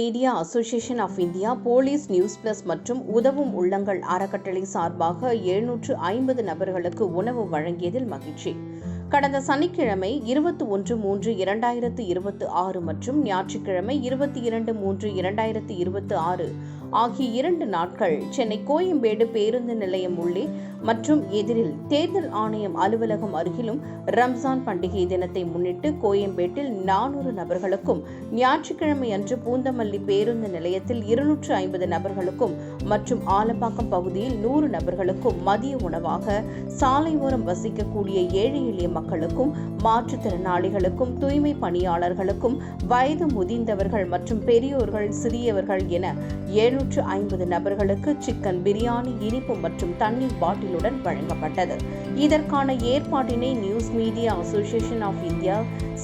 Media association of India, police news plus மற்றும் உதவும் உள்ளங்கள் அறக்கட்டளை சார்பாக 750 நபர்களுக்கு உணவு வழங்கியதில் மகிழ்ச்சி. கடந்த சனிக்கிழமை 21/3/2026 மற்றும் ஞாயிற்றுக்கிழமை 22/3/2026 ஆகிய 2 நாட்கள் சென்னை கோயம்பேடு பேருந்து நிலையம் உள்ளே மற்றும் எதிரில் தேர்தல் ஆணையம் அலுவலகம் அருகிலும் ரம்ஜான் பண்டிகை தினத்தை முன்னிட்டு கோயம்பேட்டில் 400 நபர்களுக்கும், ஞாயிற்றுக்கிழமை அன்று பூந்தமல்லி பேருந்து நிலையத்தில் 250 நபர்களுக்கும் மற்றும் ஆலப்பாக்கம் பகுதியில் 100 நபர்களுக்கும் மதிய உணவாக சாலையோரம் வசிக்கக்கூடிய ஏழை எளிய மக்களுக்கும், மாற்றுத்திறனாளிகளுக்கும், தூய்மை பணியாளர்களுக்கும், வயது முதிர்ந்தவர்கள் மற்றும் பெரியோர்கள், சிறியவர்கள் என 750 நபர்களுக்கு சிக்கன் பிரியாணி, இனிப்பு மற்றும் தண்ணீர் பாட்டிலுடன் வழங்கப்பட்டது. இதற்கான ஏற்பாட்டினை news media association of India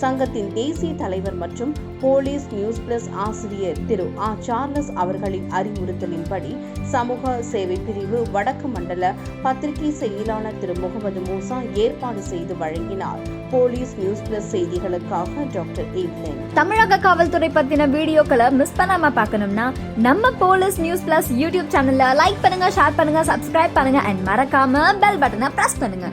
சங்கத்தின் தேசிய தலைவர் மற்றும் போலீஸ் நியூஸ் பிளஸ் ஆசிரியர் திரு சார்லஸ் அவர்களின் அறிவுறுத்தலின்படி சமூக சேவை பிரிவு வடக்கு மண்டல பத்திரிகை செயலாளர் திரு முகமது மூசா ஏற்பாடு செய்து வழங்கினார். போலீஸ் நியூஸ் பிளஸ் செய்திகளுக்காக டாக்டர் ஈவ்லின். தமிழக காவல்துறை பத்தின வீடியோக்களை மிஸ் பண்ணாம பார்க்கணும்னா நம்ம போலீஸ் நியூஸ் பிளஸ் யூடியூப் சேனல்ல லைக் பண்ணுங்க, ஷேர் பண்ணுங்க, சப்ஸ்கிரைப் பண்ணுங்க அண்ட் மறக்காம பெல் பட்டனை பிரஸ் பண்ணுங்க.